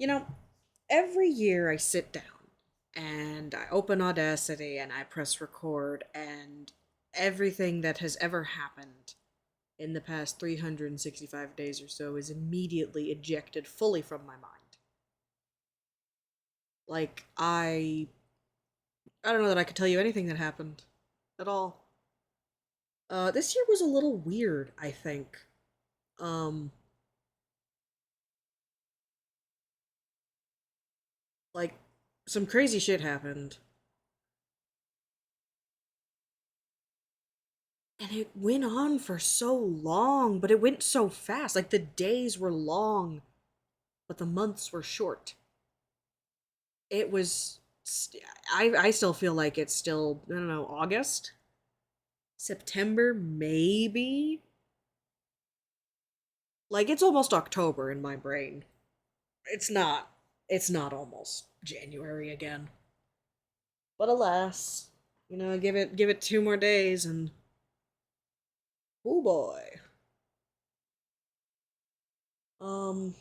You know, every year I sit down and I open Audacity and I press record, and everything that has ever happened in the past 365 days or so is immediately ejected fully from my mind. Like, I don't know that I could tell you anything that happened at all. This year was a little weird, I think. Um, like, some crazy shit happened. And it went on for so long, but it went so fast. Like, the days were long, but the months were short. It was. I still feel like it's still, I don't know, August? September, maybe? Like, it's almost October in my brain. It's not. It's not almost January again. But alas, give it 2 more days and oh boy. Um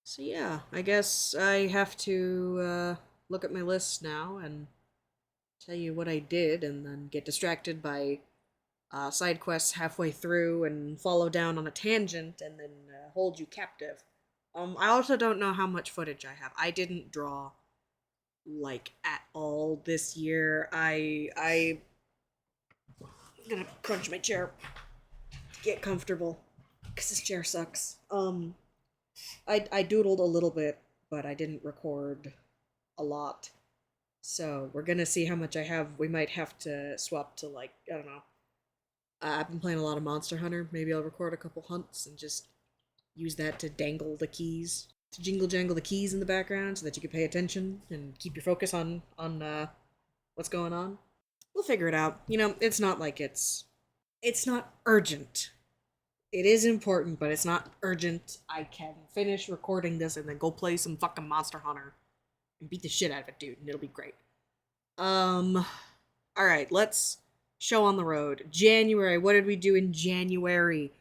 so yeah, I guess I have to look at my list now and tell you what I did and then get distracted by side quests halfway through and follow down on a tangent and then hold you captive. I also don't know how much footage I have. I didn't draw like at all this year. I'm gonna crunch my chair to get comfortable because this chair sucks. I doodled a little bit, but I didn't record a lot. So we're gonna see how much I have. We might have to swap to, like, I don't know. I've been playing a lot of Monster Hunter. Maybe I'll record a couple hunts and just use that to dangle the keys, to jingle jangle the keys in the background, so that you can pay attention and keep your focus on what's going on. We'll figure it out. It's not like it's not urgent. It is important, but it's not urgent. I can finish recording this and then go play some fucking Monster Hunter and beat the shit out of it, dude, and it'll be great. Um, all right, let's show on the road. January. What did we do in January?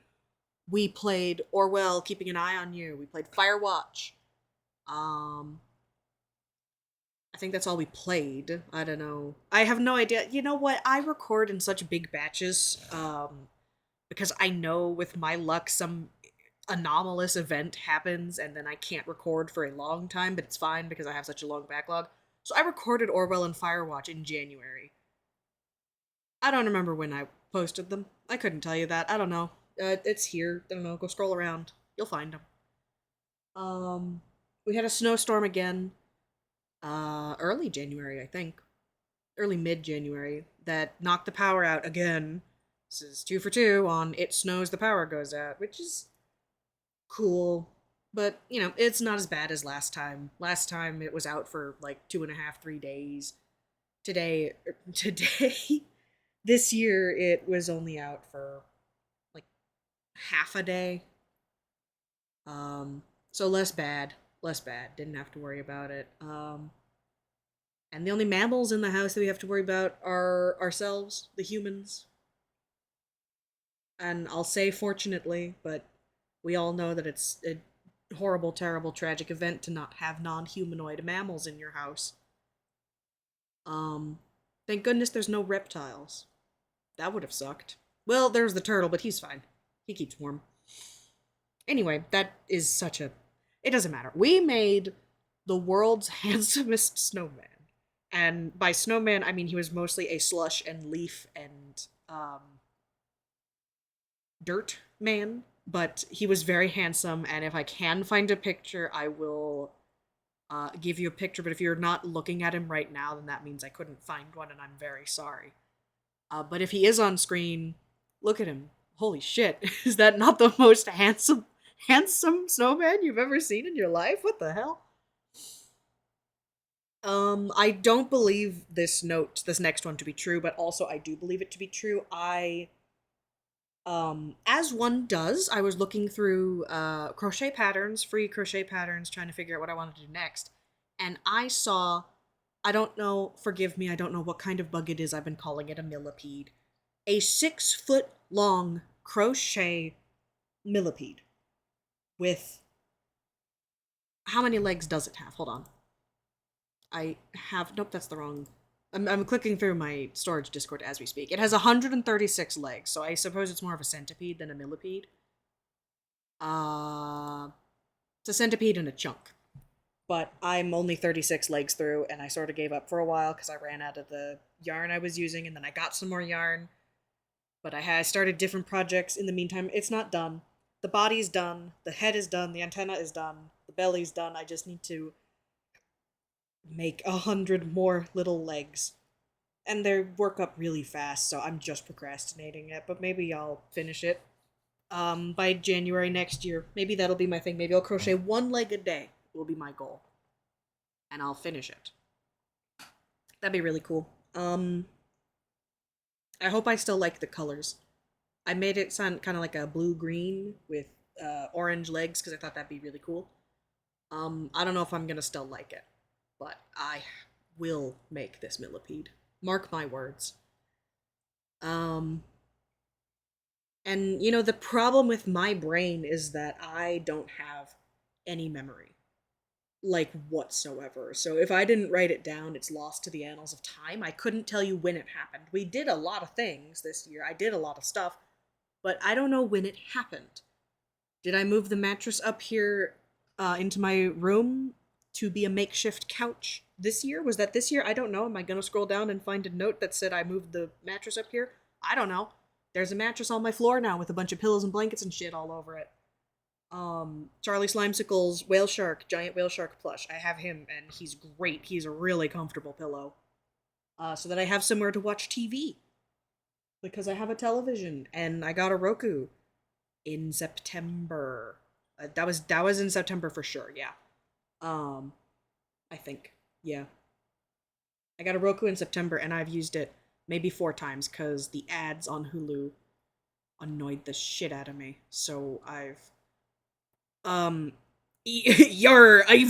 We played Orwell, Keeping an Eye on You. We played Firewatch. Um, I think that's all we played. I don't know. I have no idea. You know what? I record in such big batches. Because I know with my luck some anomalous event happens and then I can't record for a long time, but it's fine because I have such a long backlog. So I recorded Orwell and Firewatch in January. I don't remember when I posted them. I couldn't tell you that. I don't know. It's here. I don't know. Go scroll around. You'll find them. Um, we had a snowstorm again. Early January, I think. Early mid January, that knocked the power out again. This is 2 for 2 on It Snows, the Power Goes Out, which is cool. But, it's not as bad as last time. Last time it was out for like 2.5, 3 days. Today, this year it was only out for like half a day. Um, so less bad. Less bad. Didn't have to worry about it. And the only mammals in the house that we have to worry about are ourselves, the humans. And I'll say fortunately, but we all know that it's a horrible, terrible, tragic event to not have non-humanoid mammals in your house. Um, thank goodness there's no reptiles. That would have sucked. Well, there's the turtle, but he's fine. He keeps warm. Anyway, that is such a. It doesn't matter. We made the world's handsomest snowman. And by snowman, I mean he was mostly a slush and leaf and dirt man, but he was very handsome. And if I can find a picture, I will give you a picture. But if you're not looking at him right now, then that means I couldn't find one, and I'm very sorry. But if he is on screen, look at him. Holy shit! Is that not the most handsome snowman you've ever seen in your life? What the hell? I don't believe this next one to be true, but also I do believe it to be true. As one does, I was looking through crochet patterns, free crochet patterns, trying to figure out what I wanted to do next. And I saw, I don't know, forgive me, I don't know what kind of bug it is, I've been calling it a millipede. A 6 foot long crochet millipede with how many legs does it have? Hold on. I have, nope, that's the wrong. I'm clicking through my storage Discord as we speak. It has 136 legs, so I suppose it's more of a centipede than a millipede. It's a centipede and a chunk. But I'm only 36 legs through, and I sort of gave up for a while because I ran out of the yarn I was using, and then I got some more yarn. But I started different projects in the meantime. It's not done. The body's done, the head is done, the antenna is done, the belly's done. I just need to make 100 more little legs. And they work up really fast, so I'm just procrastinating it, but maybe I'll finish it by January next year. Maybe that'll be my thing. Maybe I'll crochet one leg a day will be my goal. And I'll finish it. That'd be really cool. I hope I still like the colors. I made it sound kind of like a blue-green with orange legs because I thought that'd be really cool. I don't know if I'm gonna still like it, but I will make this millipede. Mark my words. And you know, the problem with my brain is that I don't have any memory. Like, whatsoever. So if I didn't write it down, it's lost to the annals of time. I couldn't tell you when it happened. We did a lot of things this year. I did a lot of stuff, but I don't know when it happened. Did I move the mattress up here into my room to be a makeshift couch this year? Was that this year? I don't know. Am I gonna scroll down and find a note that said I moved the mattress up here? I don't know. There's a mattress on my floor now with a bunch of pillows and blankets and shit all over it. Charlie Slimesicle's whale shark, giant whale shark plush. I have him, and he's great. He's a really comfortable pillow. So that I have somewhere to watch TV. Because I have a television, and I got a Roku in September. That was in September for sure, yeah. I think, yeah. I got a Roku in September, and I've used it maybe 4 times, because the ads on Hulu annoyed the shit out of me. So I've I've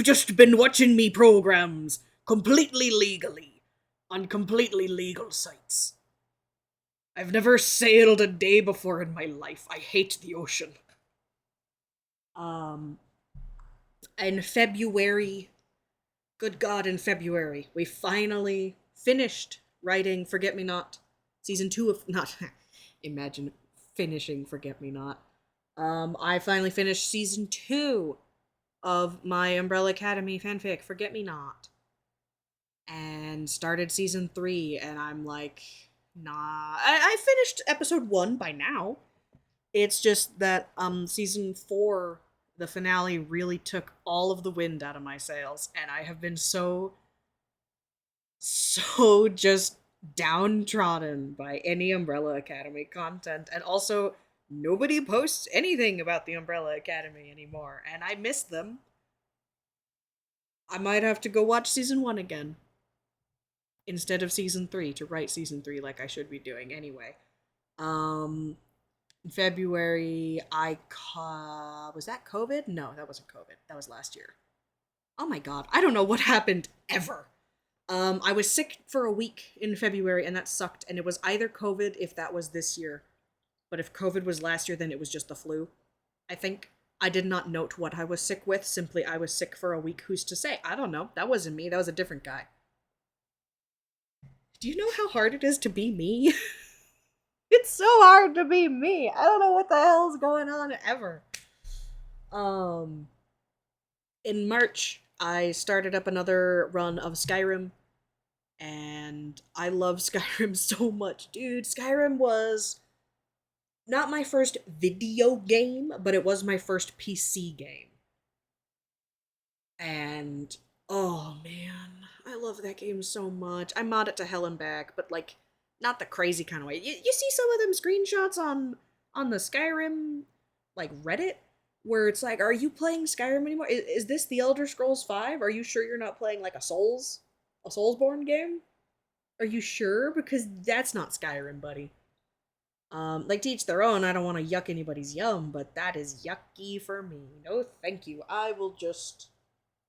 just been watching me programs completely legally on completely legal sites. I've never sailed a day before in my life. I hate the ocean. Um, in February, good God, in February, we finally finished writing Forget Me Not, season 2 of, not, imagine finishing Forget Me Not. I finally finished season 2 of my Umbrella Academy fanfic, Forget Me Not. And started season 3, and I'm like, nah. I finished episode 1 by now. It's just that, season 4, the finale really took all of the wind out of my sails, and I have been so just downtrodden by any Umbrella Academy content, and also nobody posts anything about the Umbrella Academy anymore, and I miss them. I might have to go watch season 1 again instead of season 3 to write season 3 like I should be doing anyway. In February, was that COVID? No, that wasn't COVID. That was last year. Oh my god, I don't know what happened ever. I was sick for a week in February, and that sucked, and it was either COVID if that was this year, but if COVID was last year, then it was just the flu. I think I did not note what I was sick with, simply I was sick for a week. Who's to say? I don't know. That wasn't me, that was a different guy. Do you know how hard it is to be me? It's so hard to be me. I don't know what the hell's going on ever. In March, I started up another run of Skyrim, and I love Skyrim so much. Dude, Skyrim was not my first video game, but it was my first PC game. And, oh man, I love that game so much. I mod it to hell and back, but like, not the crazy kind of way. You see some of them screenshots on the Skyrim, like, Reddit? Where it's like, are you playing Skyrim anymore? Is this the Elder Scrolls 5? Are you sure you're not playing like a Soulsborne game? Are you sure? Because that's not Skyrim, buddy. Like, to each their own. I don't want to yuck anybody's yum, but that is yucky for me. No thank you.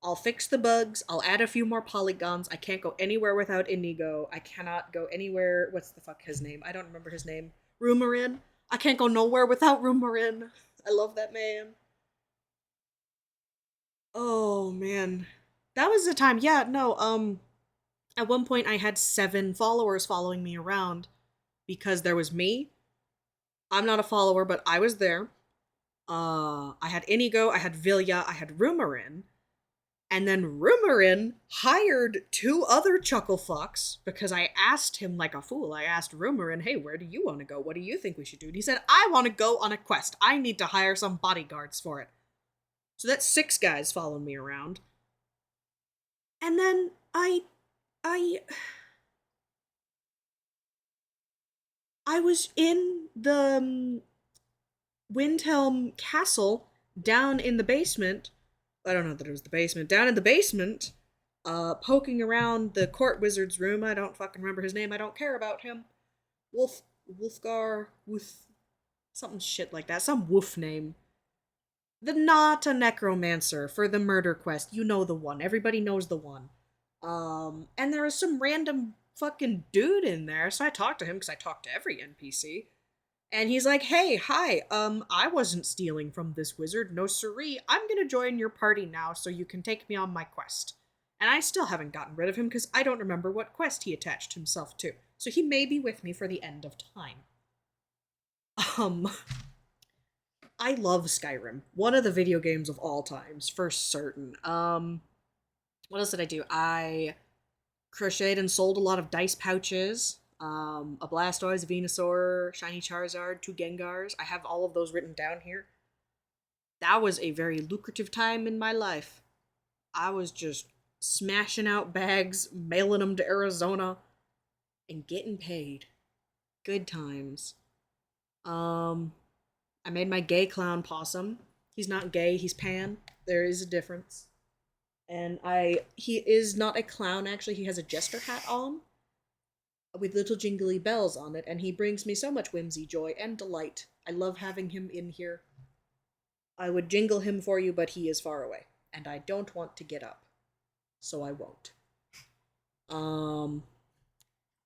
I'll fix the bugs, I'll add a few more polygons, I can't go anywhere without Inigo, I cannot go anywhere, what's the fuck his name? I don't remember his name. Rumorin? I can't go nowhere without Rumorin. I love that man. Oh, Oh man. That was the time. Yeah, no, at one point I had 7 followers following me around because there was me. I'm not a follower, but I was there. I had Inigo, I had Vilya, I had Rumorin, and then Rumorin hired 2 other chuckle fucks because I asked him like a fool. I asked Rumorin, hey, where do you want to go? What do you think we should do? And he said, I want to go on a quest. I need to hire some bodyguards for it. So that's 6 guys following me around. And then I I was in the Windhelm Castle down in the basement. I don't know that it was the basement. Down in the basement, poking around the court wizard's room. I don't fucking remember his name. I don't care about him. Wolfgar, something shit like that. Some wolf name. The not a necromancer for the murder quest. You know the one. Everybody knows the one. And there was some random fucking dude in there, so I talked to him because I talked to every NPC. And he's like, hey, hi, I wasn't stealing from this wizard, no siree. I'm gonna join your party now so you can take me on my quest. And I still haven't gotten rid of him because I don't remember what quest he attached himself to. So he may be with me for the end of time. Um, I love Skyrim. One of the video games of all times, for certain. What else did I do? I crocheted and sold a lot of dice pouches. A Blastoise, a Venusaur, Shiny Charizard, 2 Gengars. I have all of those written down here. That was a very lucrative time in my life. I was just smashing out bags, mailing them to Arizona, and getting paid. Good times. I made my gay clown possum. He's not gay, he's pan. There is a difference. And he is not a clown, actually. He has a jester hat on with little jingly bells on it, and he brings me so much whimsy, joy, and delight. I love having him in here. I would jingle him for you, but he is far away, and I don't want to get up, so I won't.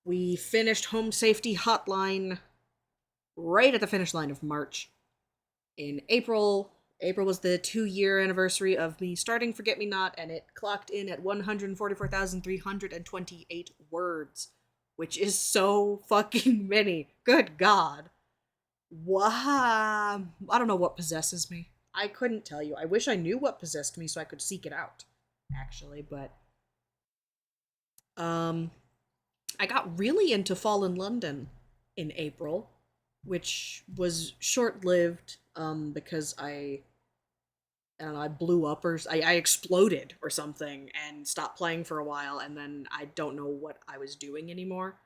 We finished Home Safety Hotline right at the finish line of March. In April was the 2-year anniversary of me starting Forget Me Not, and it clocked in at 144,328 words, which is so fucking many. Good God. Wow. I don't know what possesses me. I couldn't tell you. I wish I knew what possessed me so I could seek it out, actually, but I got really into Fallen London in April, which was short-lived because I don't know, I blew up or I exploded or something and stopped playing for a while, and then I don't know what I was doing anymore.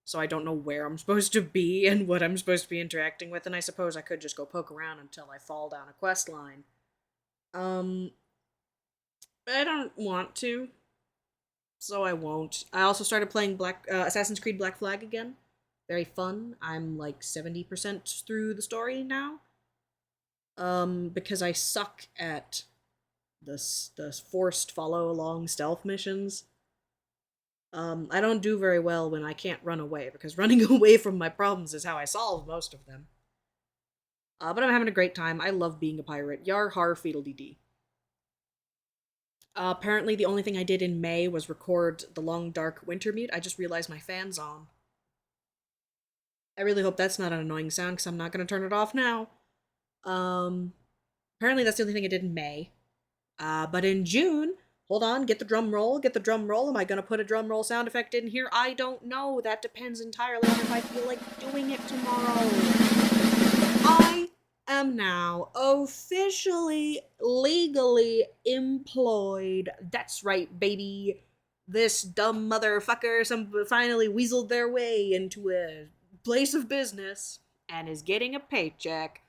So I don't know where I'm supposed to be and what I'm supposed to be interacting with, and I suppose I could just go poke around until I fall down a quest line. But I don't want to, so I won't. I also started playing Assassin's Creed Black Flag again. Very fun. I'm like 70% through the story now. Because I suck at the forced follow along stealth missions. I don't do very well when I can't run away, because running away from my problems is how I solve most of them. But I'm having a great time. I love being a pirate. Yar har fiddle-dee-dee. Apparently the only thing I did in May was record the Long Dark Wintermute. I just realized my fan's on. I really hope that's not an annoying sound, because I'm not going to turn it off now. Apparently that's the only thing I did in May. But in June, hold on, get the drum roll, get the drum roll. Am I gonna put a drum roll sound effect in here? I don't know. That depends entirely on if I feel like doing it tomorrow. I am now officially, legally employed. That's right, baby. This dumb motherfucker finally weaseled their way into a place of business and is getting a paycheck.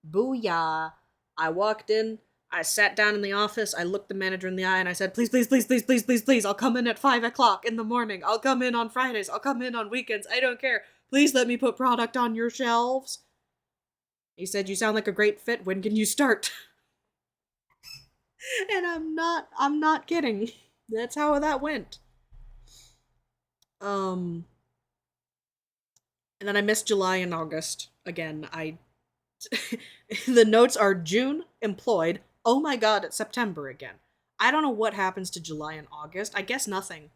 Booyah. I walked in, I sat down in the office, I looked the manager in the eye, and I said, please, please, please, please, please, please, please, I'll come in at 5 o'clock in the morning. I'll come in on Fridays. I'll come in on weekends. I don't care. Please let me put product on your shelves. He said, you sound like a great fit. When can you start? And I'm not kidding. That's how that went. And then I missed July and August. Again, the notes are June, employed. Oh my god, it's September again. I don't know what happens to July and August. I guess nothing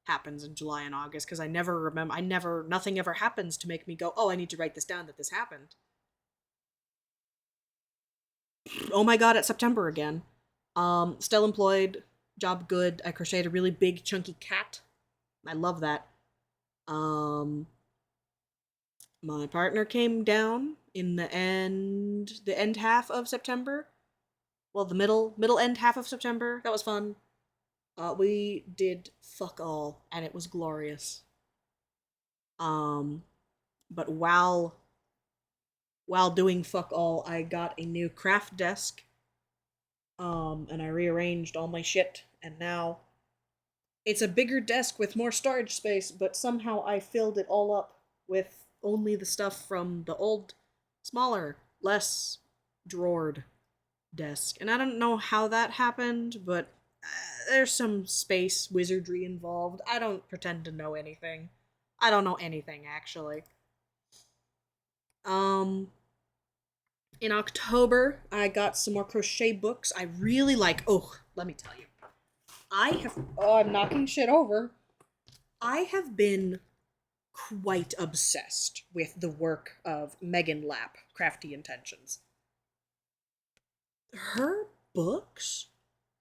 happens in July and August because I never remember. Nothing ever happens to make me go, oh, I need to write this down that this happened. Oh my god, it's September again. Still employed, job good. I crocheted a really big, chunky cat. I love that. Um, my partner came down in the end half of September. Well, the middle end half of September. That was fun. We did fuck all, and it was glorious. Um, but while doing fuck all, I got a new craft desk. And I rearranged all my shit, and now it's a bigger desk with more storage space, but somehow I filled it all up with only the stuff from the old, smaller, less drawered desk. And I don't know how that happened, but there's some space wizardry involved. I don't pretend to know anything. I don't know anything, actually. Um, in October, I got some more crochet books. I really like. Oh, let me tell you. I have. Oh, I'm knocking shit over. I have been quite obsessed with the work of Megan Lapp, Crafty Intentions. Her books,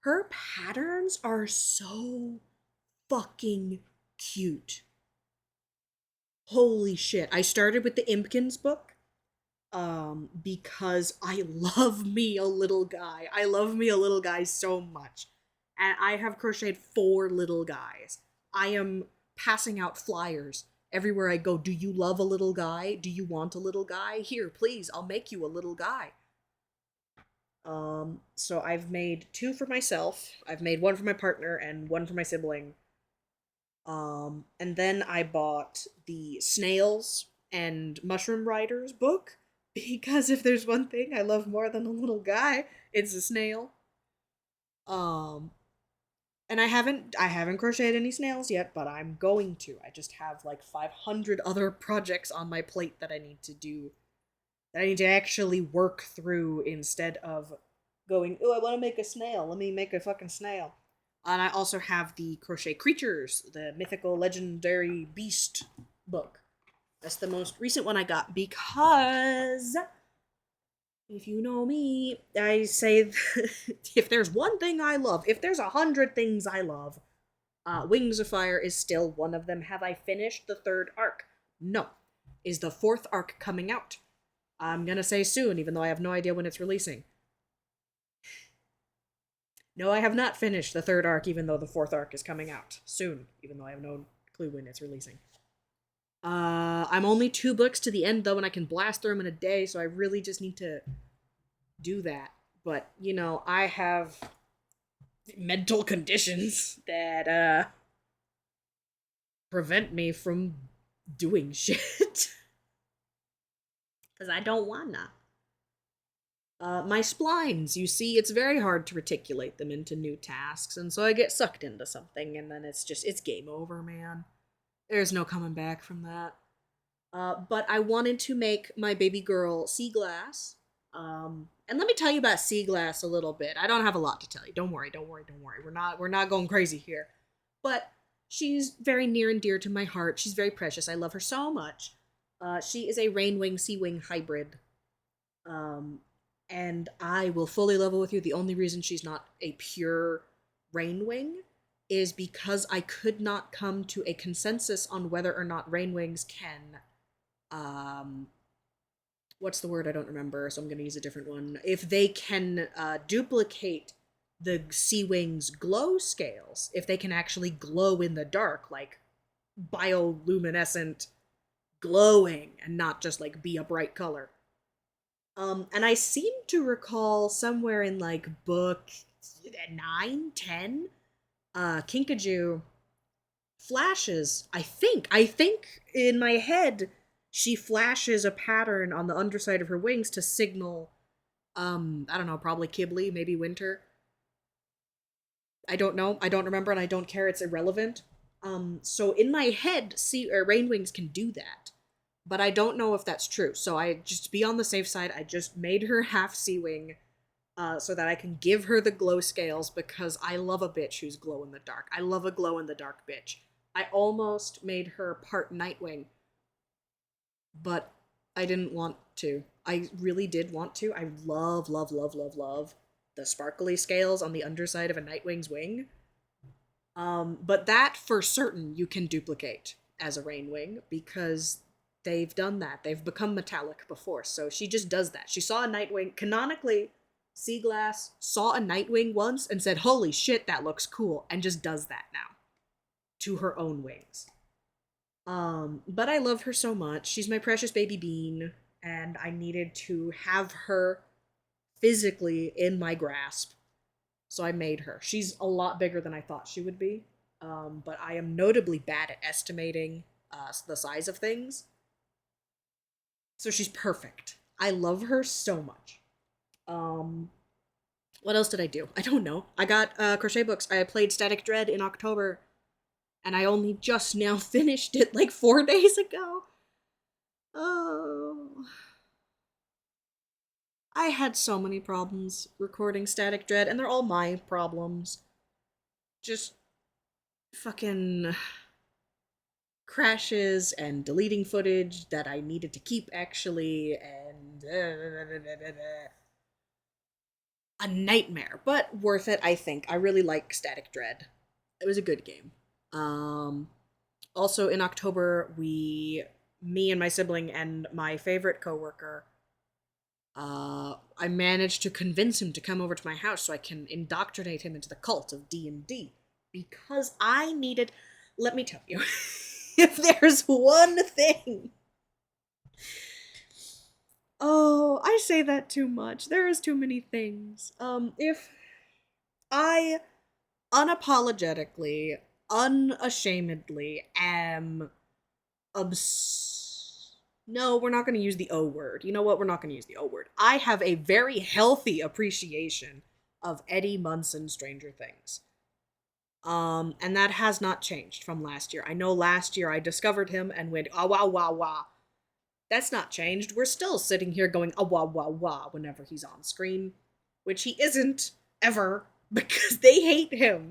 her patterns are so fucking cute. Holy shit. I started with the Impkins book because I love me a little guy. I love me a little guy so much. And I have crocheted 4 little guys. I am passing out flyers everywhere I go. Do you love a little guy? Do you want a little guy? Here, please, I'll make you a little guy. So I've made 2 for myself. I've made 1 for my partner and 1 for my sibling. And then I bought the Snails and Mushroom Riders book because if there's one thing I love more than a little guy, it's a snail. Um, and I haven't crocheted any snails yet, but I'm going to. I just have like 500 other projects on my plate that I need to do, that I need to actually work through instead of going, oh, I want to make a snail. Let me make a fucking snail. And I also have the Crochet Creatures, the mythical legendary beast book. That's the most recent one I got because if you know me, I say if there's one thing I love, if there's 100 things I love, Wings of Fire is still one of them. Have I finished the 3rd arc? No. Is the 4th arc coming out? I'm gonna say soon, even though I have no idea when it's releasing. No, I have not finished the 3rd arc, even though the 4th arc is coming out soon, even though I have no clue when it's releasing. I'm only 2 books to the end, though, and I can blast through them in a day, so I really just need to do that. But, I have mental conditions that, prevent me from doing shit. Because I don't wanna. My splines, you see, it's very hard to reticulate them into new tasks, and so I get sucked into something, and then it's game over, man. There's no coming back from that. But I wanted to make my baby girl Sea Glass. And let me tell you about Sea Glass a little bit. I don't have a lot to tell you. Don't worry. We're not going crazy here. But she's very near and dear to my heart. She's very precious. I love her so much. She is a Rainwing Seawing hybrid. And I will fully level with you. The only reason she's not a pure Rainwing is because I could not come to a consensus on whether or not Rainwings can, what's the word? I don't remember, so I'm going to use a different one. If they can duplicate the Sea Wings glow scales, if they can actually glow in the dark, like bioluminescent glowing, and not just like be a bright color. And I seem to recall somewhere in like book 9, 10, Kinkajou flashes, I think in my head, she flashes a pattern on the underside of her wings to signal, I don't know, probably Kibli, maybe winter. I don't know, I don't remember, and I don't care, it's irrelevant. So in my head, Rainwings can do that. But I don't know if that's true. So I just, to be on the safe side, I just made her half Sea Wing. so that I can give her the glow scales because I love a bitch who's glow in the dark. I love a glow in the dark bitch. I almost made her part Nightwing, but I didn't want to. I really did want to. I love, love, love, love, love the sparkly scales on the underside of a Nightwing's wing. But that for certain you can duplicate as a Rainwing because they've done that. They've become metallic before, so she just does that. She saw a Nightwing. Canonically, Seaglass saw a Nightwing once and said, "Holy shit, that looks cool," and just does that now to her own wings. But I love her so much. She's my precious baby bean, and I needed to have her physically in my grasp. So I made her. She's a lot bigger than I thought she would be. But I am notably bad at estimating the size of things. So she's perfect. I love her so much. Um, what else did I do? I don't know. I got crochet books. I played Static Dread in October, and I only just now finished it like 4 days ago. Oh. I had so many problems recording Static Dread, and they're all my problems. Just fucking crashes and deleting footage that I needed to keep actually, and a nightmare, but worth it, I think. I really like Static Dread. It was a good game. Um, Also in October, me and my sibling and my favorite coworker, I managed to convince him to come over to my house so I can indoctrinate him into the cult of D&D because I needed. Let me tell you, if there's one thing. Oh, I say that too much. There is too many things. If I unapologetically, unashamedly am no, we're not going to use the O word. You know what? We're not going to use the O word. I have a very healthy appreciation of Eddie Munson Stranger Things. And that has not changed from last year. I know last year I discovered him and went, ah, wah, wah, wah. That's not changed. We're still sitting here going, ah, wah, wah, wah, whenever he's on screen. Which he isn't, ever, because they hate him.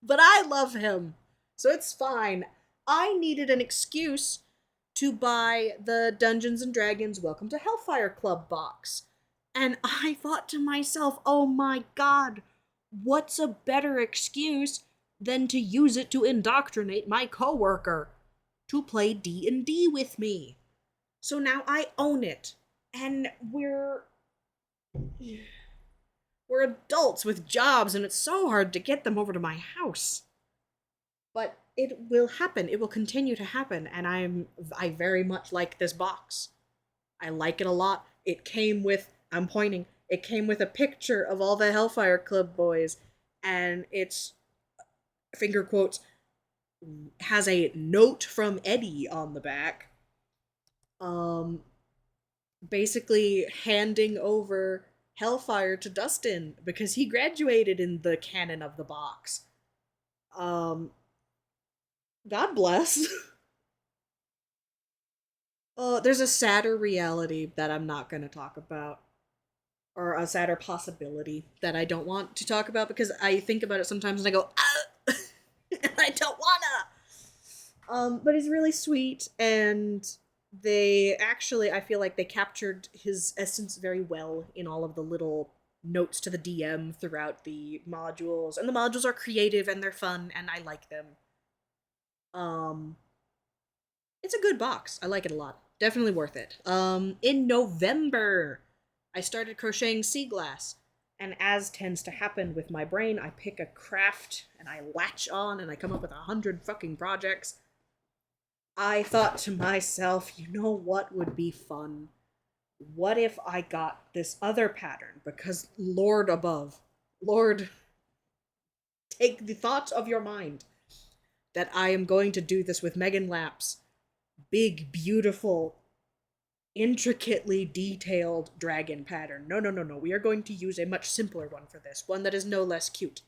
But I love him. So it's fine. I needed an excuse to buy the Dungeons and Dragons Welcome to Hellfire Club box. And I thought to myself, oh my god, what's a better excuse than to use it to indoctrinate my coworker to play D&D with me? So now I own it. And we're adults with jobs and it's so hard to get them over to my house. But it will happen. It will continue to happen, and I very much like this box. I like it a lot. It came with I'm pointing. It came with a picture of all the Hellfire Club boys, and it's finger quotes has a note from Eddie on the back. Um Basically handing over Hellfire to Dustin because he graduated in the canon of the box. Um God bless. There's a sadder reality that I'm not going to talk about, or a sadder possibility that I don't want to talk about because I think about it sometimes and I go, ah! And I don't wanna. But he's really sweet, and they actually, I feel like they captured his essence very well in all of the little notes to the DM throughout the modules, and the modules are creative and they're fun, and I like them. Um, it's a good box. I like it a lot. Definitely worth it. In November, I started crocheting sea glass. And as tends to happen with my brain, I pick a craft and I latch on and I come up with 100 fucking projects. I thought to myself, you know what would be fun? What if I got this other pattern? Because Lord above, Lord, take the thoughts of your mind that I am going to do this with Megan Lapp's big, beautiful, intricately detailed dragon pattern. No, no, no, no. We are going to use a much simpler one for this. One that is no less cute,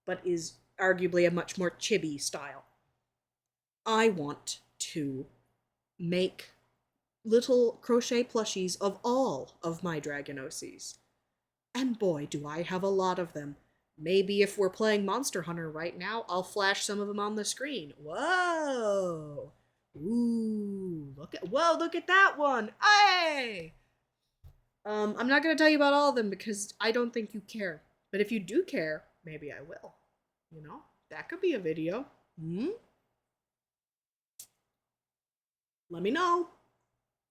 but is arguably a much more chibi style. I want to make little crochet plushies of all of my dragon OCs. And boy, do I have a lot of them. Maybe if we're playing Monster Hunter right now, I'll flash some of them on the screen. Whoa! Ooh, look at that one! Hey! I'm not gonna tell you about all of them because I don't think you care. But if you do care, maybe I will. You know? That could be a video. Hmm? Let me know.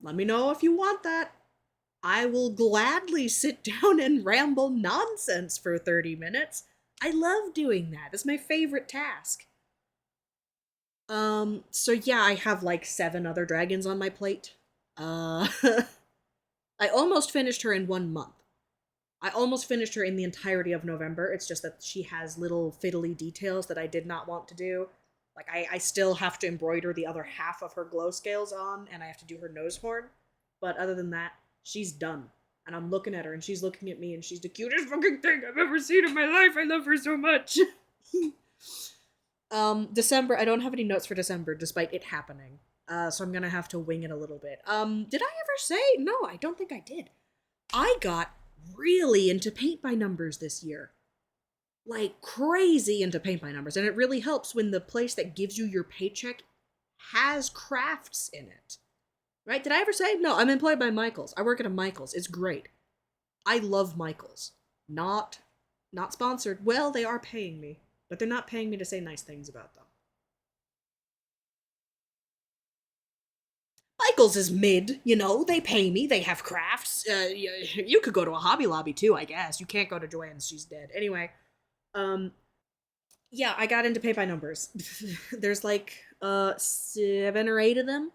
Let me know if you want that. I will gladly sit down and ramble nonsense for 30 minutes. I love doing that. It's my favorite task. So yeah, I have like 7 other dragons on my plate. Uh, I almost finished her in 1 month. I almost finished her in the entirety of November. It's just that she has little fiddly details that I did not want to do. Like, I still have to embroider the other half of her glow scales on, and I have to do her nose horn. But other than that, she's done. And I'm looking at her, and she's looking at me, and she's the cutest fucking thing I've ever seen in my life. I love her so much. December, I don't have any notes for December, despite it happening. So I'm gonna have to wing it a little bit. Did I ever say? No, I don't think I did. I got really into paint by numbers this year. Like crazy into paint by numbers. And it really helps when the place that gives you your paycheck has crafts in it. Right? Did I ever say? No, I'm employed by Michaels. I work at a Michaels. It's great. I love Michaels. Not sponsored. Well, they are paying me, but they're not paying me to say nice things about them. Michaels is mid, you know. They pay me. They have crafts. You could go to a Hobby Lobby too, I guess. You can't go to Joanne's. She's dead. Anyway, yeah, I got into pay by numbers. There's like 7 or 8 of them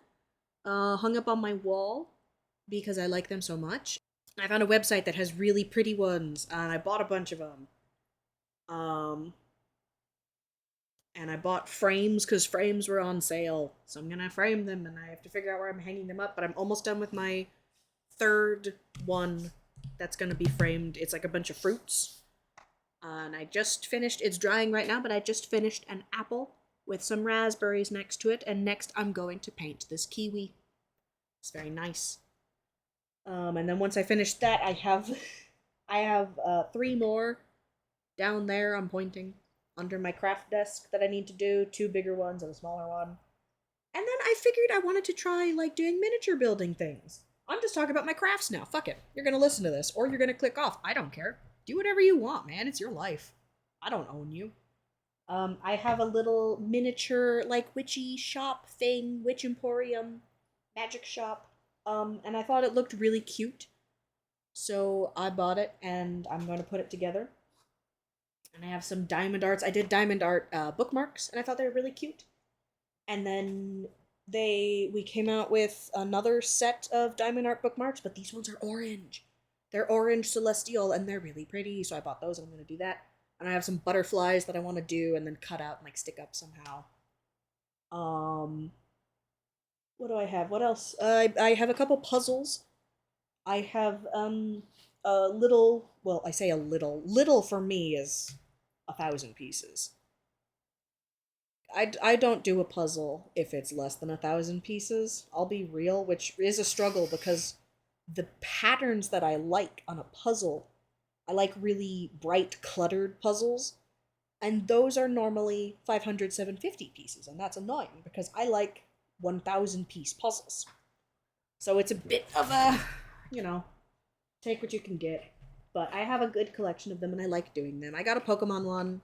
hung up on my wall because I like them so much. I found a website that has really pretty ones, and I bought a bunch of them. Um, and I bought frames because frames were on sale, so I'm gonna frame them, and I have to figure out where I'm hanging them up. But I'm almost done with my third one that's gonna be framed. It's like a bunch of fruits. And I just finished, it's drying right now, but I just finished an apple with some raspberries next to it, and next I'm going to paint this kiwi. It's very nice. And then once I finish that, I have 3 more down there. I'm pointing under my craft desk that I need to do. 2 bigger ones and a smaller one. And then I figured I wanted to try like doing miniature building things. I'm just talking about my crafts now. Fuck it. You're gonna listen to this, or you're gonna click off. I don't care. Do whatever you want, man. It's your life. I don't own you. I have a little miniature, like, witchy shop thing, witch emporium, magic shop. And I thought it looked really cute. So I bought it, and I'm going to put it together. And I have some diamond arts. I did diamond art bookmarks, and I thought they were really cute. And then we came out with another set of diamond art bookmarks, but these ones are orange. They're orange celestial, and they're really pretty, so I bought those, and I'm going to do that. And I have some butterflies that I want to do and then cut out and like stick up somehow. Um, what do I have? What else? I have a couple puzzles. I have a little. Well, I say a little. Little for me is 1,000 pieces. I don't do a puzzle if it's less than 1,000 pieces. I'll be real, which is a struggle because the patterns that I like on a puzzle, I like really bright, cluttered puzzles. And those are normally 500, 750 pieces, and that's annoying because I like 1,000 piece puzzles. So it's a bit of a, you know, take what you can get. But I have a good collection of them, and I like doing them. I got a Pokemon one,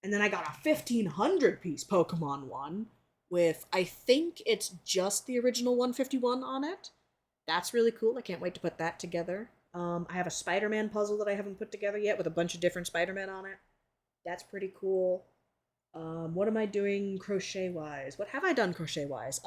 and then I got a 1,500 piece Pokemon one with, I think it's just the original 151 on it. That's really cool. I can't wait to put that together. I have a Spider-Man puzzle that I haven't put together yet with a bunch of different Spider-Man on it. That's pretty cool. What am I doing crochet-wise? What have I done crochet-wise?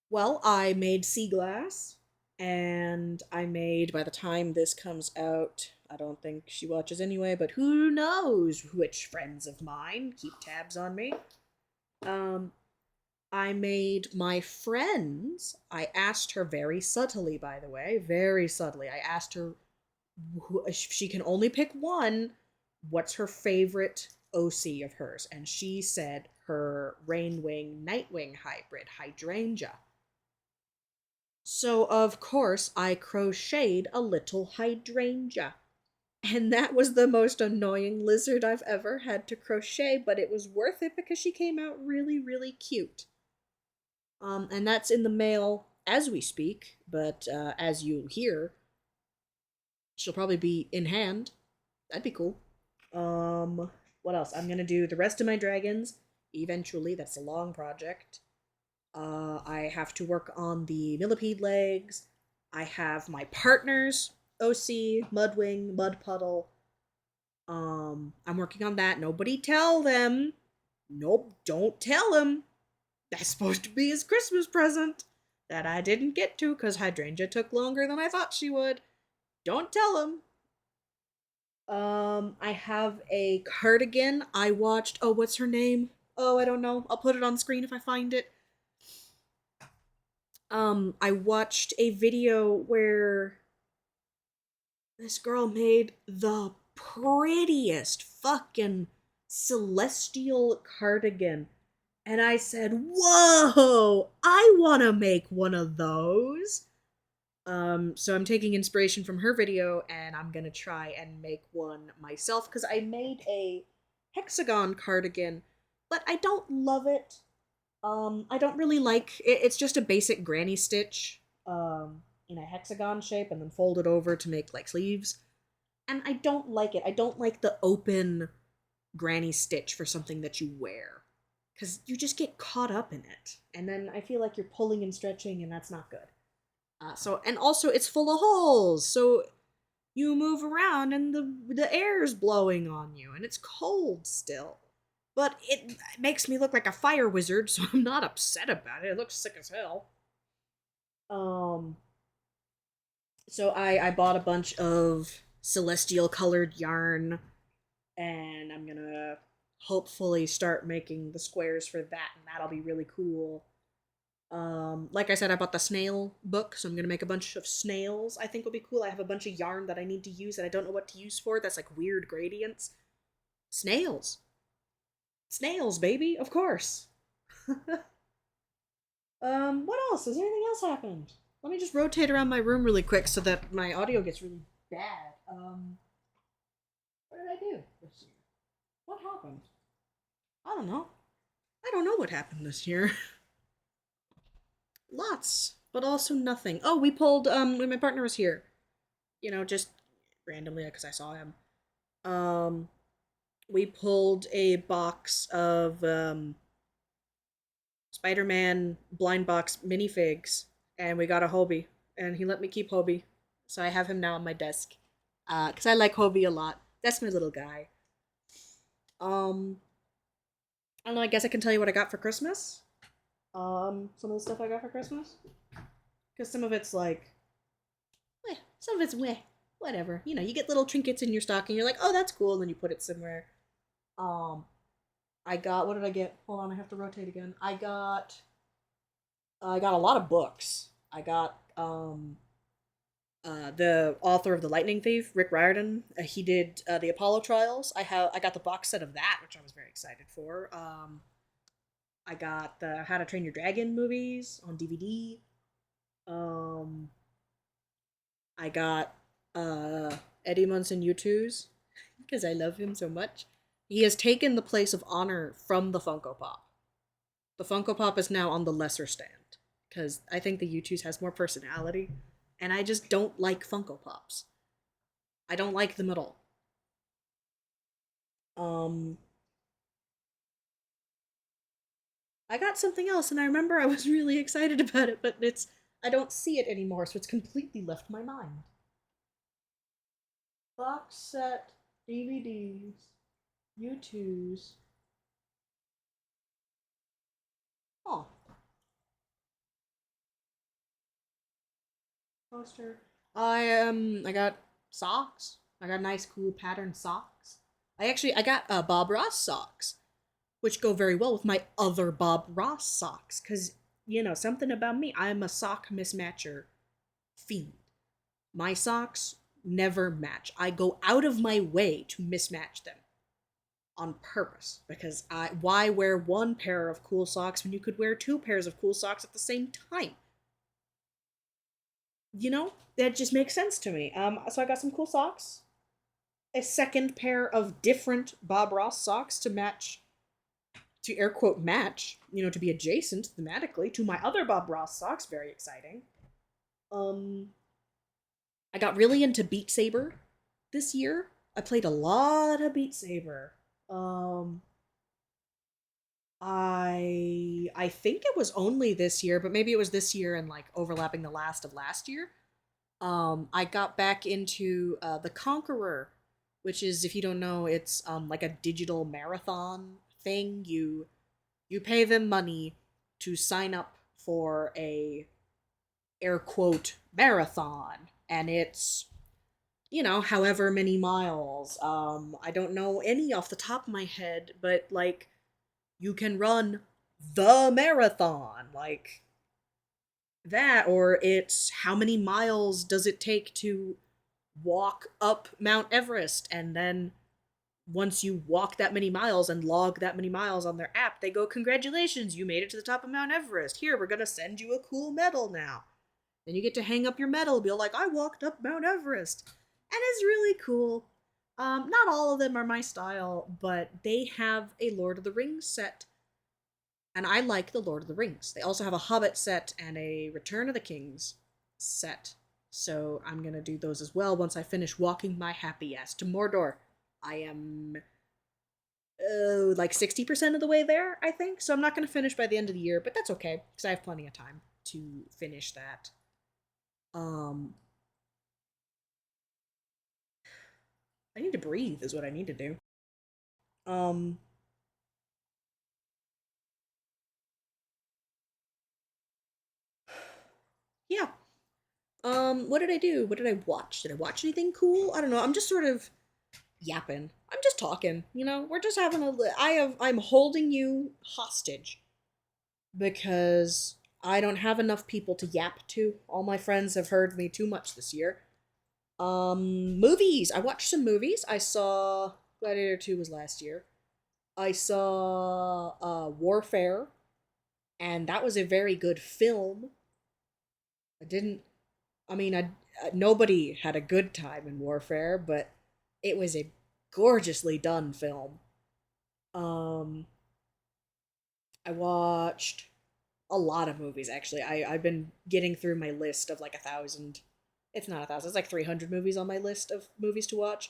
Well, I made sea glass, and I made, by the time this comes out, I don't think she watches anyway, but who knows which friends of mine keep tabs on me. Um, I made my friends, I asked her very subtly, by the way, very subtly, I asked her if she can only pick one, what's her favorite OC of hers? And she said her Rainwing Nightwing hybrid, Hydrangea. So, of course, I crocheted a little hydrangea. And that was the most annoying lizard I've ever had to crochet, but it was worth it because she came out really, really cute. And that's in the mail as we speak, but as you hear, she'll probably be in hand. That'd be cool. What else? I'm gonna do the rest of my dragons eventually. That's a long project. I have to work on the millipede legs. I have my partners, OC, Mudwing, Mudpuddle. I'm working on that. Nobody tell them. Nope, don't tell them. That's supposed to be his Christmas present that I didn't get to because Hydrangea took longer than I thought she would. Don't tell him. I have a cardigan. I watched. Oh, what's her name? Oh, I don't know. I'll put it on screen if I find it. I watched a video where this girl made the prettiest fucking celestial cardigan. And I said, whoa, I want to make one of those. So I'm taking inspiration from her video and I'm gonna try and make one myself because I made a hexagon cardigan, but I don't love it. I don't really like it. It's just a basic granny stitch, in a hexagon shape and then fold it over to make like sleeves. And I don't like it. I don't like the open granny stitch for something that you wear because you just get caught up in it. And then I feel like you're pulling and stretching, and that's not good. And also it's full of holes, so you move around and the air's blowing on you, and it's cold still. But it makes me look like a fire wizard, so I'm not upset about it. It looks sick as hell. Um, so I bought a bunch of celestial colored yarn, and I'm gonna hopefully start making the squares for that, and that'll be really cool. Like I said, I bought the snail book, so I'm gonna make a bunch of snails. I think will be cool. I have a bunch of yarn that I need to use that I don't know what to use for. That's like weird gradients. Snails, snails, baby, of course. What else? Has anything else happened? Let me just rotate around my room really quick so that my audio gets really bad. What did I do this year? What happened? I don't know. I don't know what happened this year. Lots, but also nothing. Oh, we pulled when my partner was here. Just randomly because I saw him. Um, we pulled a box of Spider-Man blind box minifigs, and we got a Hobie, and he let me keep Hobie, so I have him now on my desk. Because I like Hobie a lot. That's my little guy. Um, I don't know. I guess I can tell you what I got for Christmas. Some of the stuff I got for Christmas, because some of it's like, some of it's whatever. You get little trinkets in your stocking. You're like, oh, that's cool, and then you put it somewhere. Um, I got, what did I get? Hold on, I have to rotate again. I got a lot of books. I got the author of The Lightning Thief, Rick Riordan. He did the Apollo Trials. I got the box set of that, which I was very excited for. I got the How to Train Your Dragon movies on DVD. Um, I got Eddie Munson U2's because I love him so much. He has taken the place of honor from the Funko Pop. The Funko Pop is now on the lesser stand because I think the U2's has more personality, and I just don't like Funko Pops. I don't like them at all. Um, I got something else, and I remember I was really excited about it, but I don't see it anymore, so it's completely left my mind. Box set, DVDs, U2's. Oh, poster. I got socks. I got nice, cool pattern socks. I got Bob Ross socks, which go very well with my other Bob Ross socks. Cause something about me, I'm a sock mismatcher fiend. My socks never match. I go out of my way to mismatch them on purpose because why wear one pair of cool socks when you could wear two pairs of cool socks at the same time? you know, that just makes sense to me. So I got some cool socks, a second pair of different Bob Ross socks to match, to air quote match, to be adjacent thematically to my other Bob Ross socks. Very exciting. Um, I got really into Beat Saber this year. I played a lot of Beat Saber. Um, I think it was only this year, but maybe it was this year and like overlapping the last of last year. I got back into the Conqueror, which is, if you don't know, it's like a digital marathon thing. You pay them money to sign up for a air quote marathon, and it's, however many miles. I don't know any off the top of my head, but like you can run the marathon, like that, or it's how many miles does it take to walk up Mount Everest, and then once you walk that many miles and log that many miles on their app, they go, "Congratulations, you made it to the top of Mount Everest. Here, we're gonna send you a cool medal now." Then you get to hang up your medal, be like, "I walked up Mount Everest." And it's really cool. Not all of them are my style, but they have a Lord of the Rings set. And I like the Lord of the Rings. They also have a Hobbit set and a Return of the Kings set. So I'm gonna do those as well once I finish walking my happy ass to Mordor. I am like 60% of the way there, I think. So I'm not gonna finish by the end of the year, but that's okay because I have plenty of time to finish that. Um, I need to breathe, is what I need to do. Um, yeah. What did I do? What did I watch? Did I watch anything cool? I don't know. I'm just sort of yapping. I'm just talking. We're just having a. I'm holding you hostage because I don't have enough people to yap to. All my friends have heard me too much this year. Movies. I watched some movies. I saw Gladiator 2 was last year. I saw Warfare, and that was a very good film. I didn't. I mean, nobody had a good time in Warfare, but it was a gorgeously done film. Um, I watched a lot of movies actually. I've been getting through my list of like 1,000. It's not 1,000. It's like 300 movies on my list of movies to watch,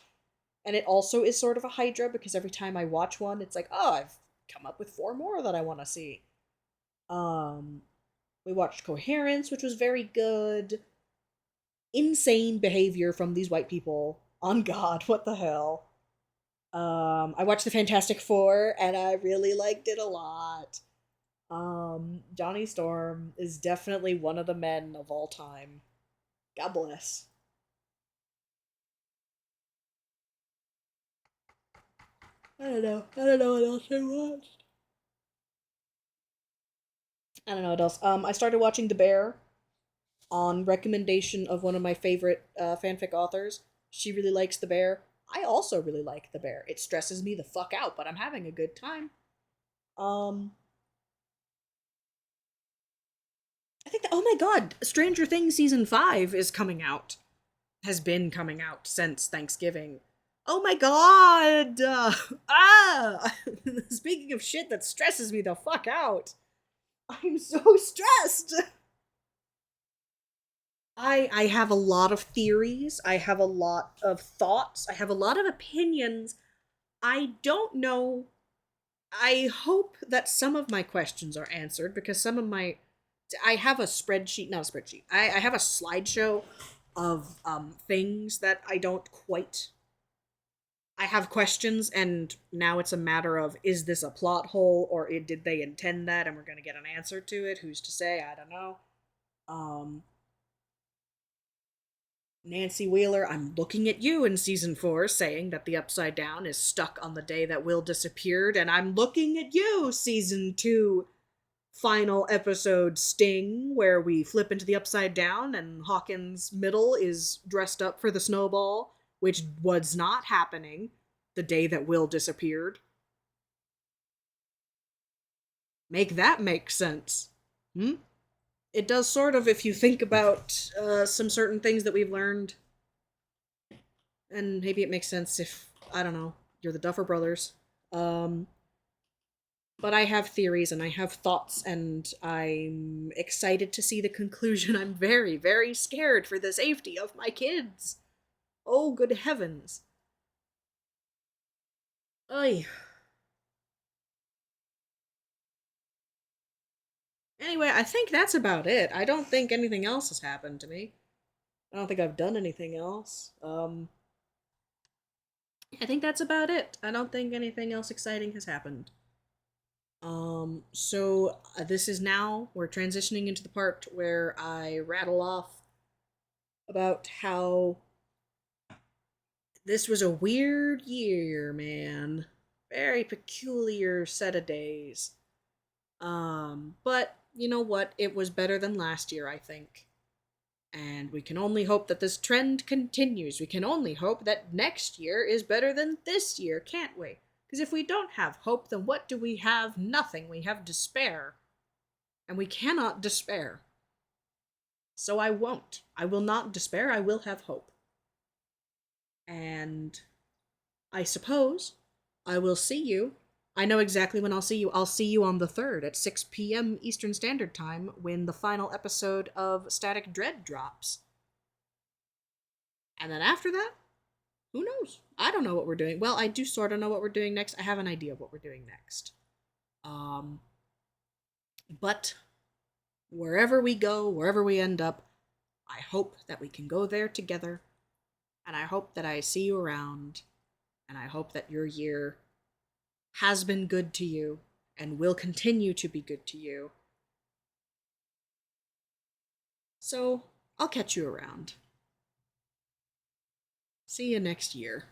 and it also is sort of a hydra because every time I watch one, it's like, oh, I've come up with four more that I want to see. Um, we watched Coherence, which was very good. Insane behavior from these white people. On God, what the hell? I watched the Fantastic Four, and I really liked it a lot. Johnny Storm is definitely one of the men of all time. God bless. I don't know. I don't know what else I watched. I don't know what else. I started watching The Bear on recommendation of one of my favorite fanfic authors. She really likes The Bear. I also really like The Bear. It stresses me the fuck out, but I'm having a good time. Um, I think that, oh my god, Stranger Things season 5 is coming out. Has been coming out since Thanksgiving. Oh my god! Speaking of shit that stresses me the fuck out, I'm so stressed! I have a lot of theories, I have a lot of thoughts, I have a lot of opinions. I don't know. I hope that some of my questions are answered because some of my. I have a spreadsheet, not a spreadsheet. I have a slideshow of things that I don't quite. I have questions, and now it's a matter of, is this a plot hole or did they intend that and we're going to get an answer to it? Who's to say? I don't know. Um, Nancy Wheeler, I'm looking at you in season 4 saying that the Upside Down is stuck on the day that Will disappeared, and I'm looking at you, season 2 final episode Sting, where we flip into the Upside Down and Hawkins' middle is dressed up for the snowball, which was not happening the day that Will disappeared. Make that make sense. Hmm? it does sort of, if you think about some certain things that we've learned, and maybe it makes sense if, I don't know, you're the Duffer Brothers. Um, but I have theories and I have thoughts, and I'm excited to see the conclusion. I'm very, very scared for the safety of my kids. Oh, good heavens. Ay. Anyway, I think that's about it. I don't think anything else has happened to me. I don't think I've done anything else. I think that's about it. I don't think anything else exciting has happened. This is now, we're transitioning into the part where I rattle off about how this was a weird year, man. Very peculiar set of days. But you know what? It was better than last year, I think. And we can only hope that this trend continues. We can only hope that next year is better than this year, can't we? Because if we don't have hope, then what do we have? Nothing. We have despair. And we cannot despair. So I won't. I will not despair. I will have hope. And I suppose I will see you. I know exactly when I'll see you. I'll see you on the 3rd at 6 p.m. Eastern Standard Time when the final episode of Static Dread drops. And then after that, who knows? I don't know what we're doing. Well, I do sort of know what we're doing next. I have an idea of what we're doing next. Um, but wherever we go, wherever we end up, I hope that we can go there together. And I hope that I see you around. And I hope that your year has been good to you and will continue to be good to you. So, I'll catch you around. See you next year.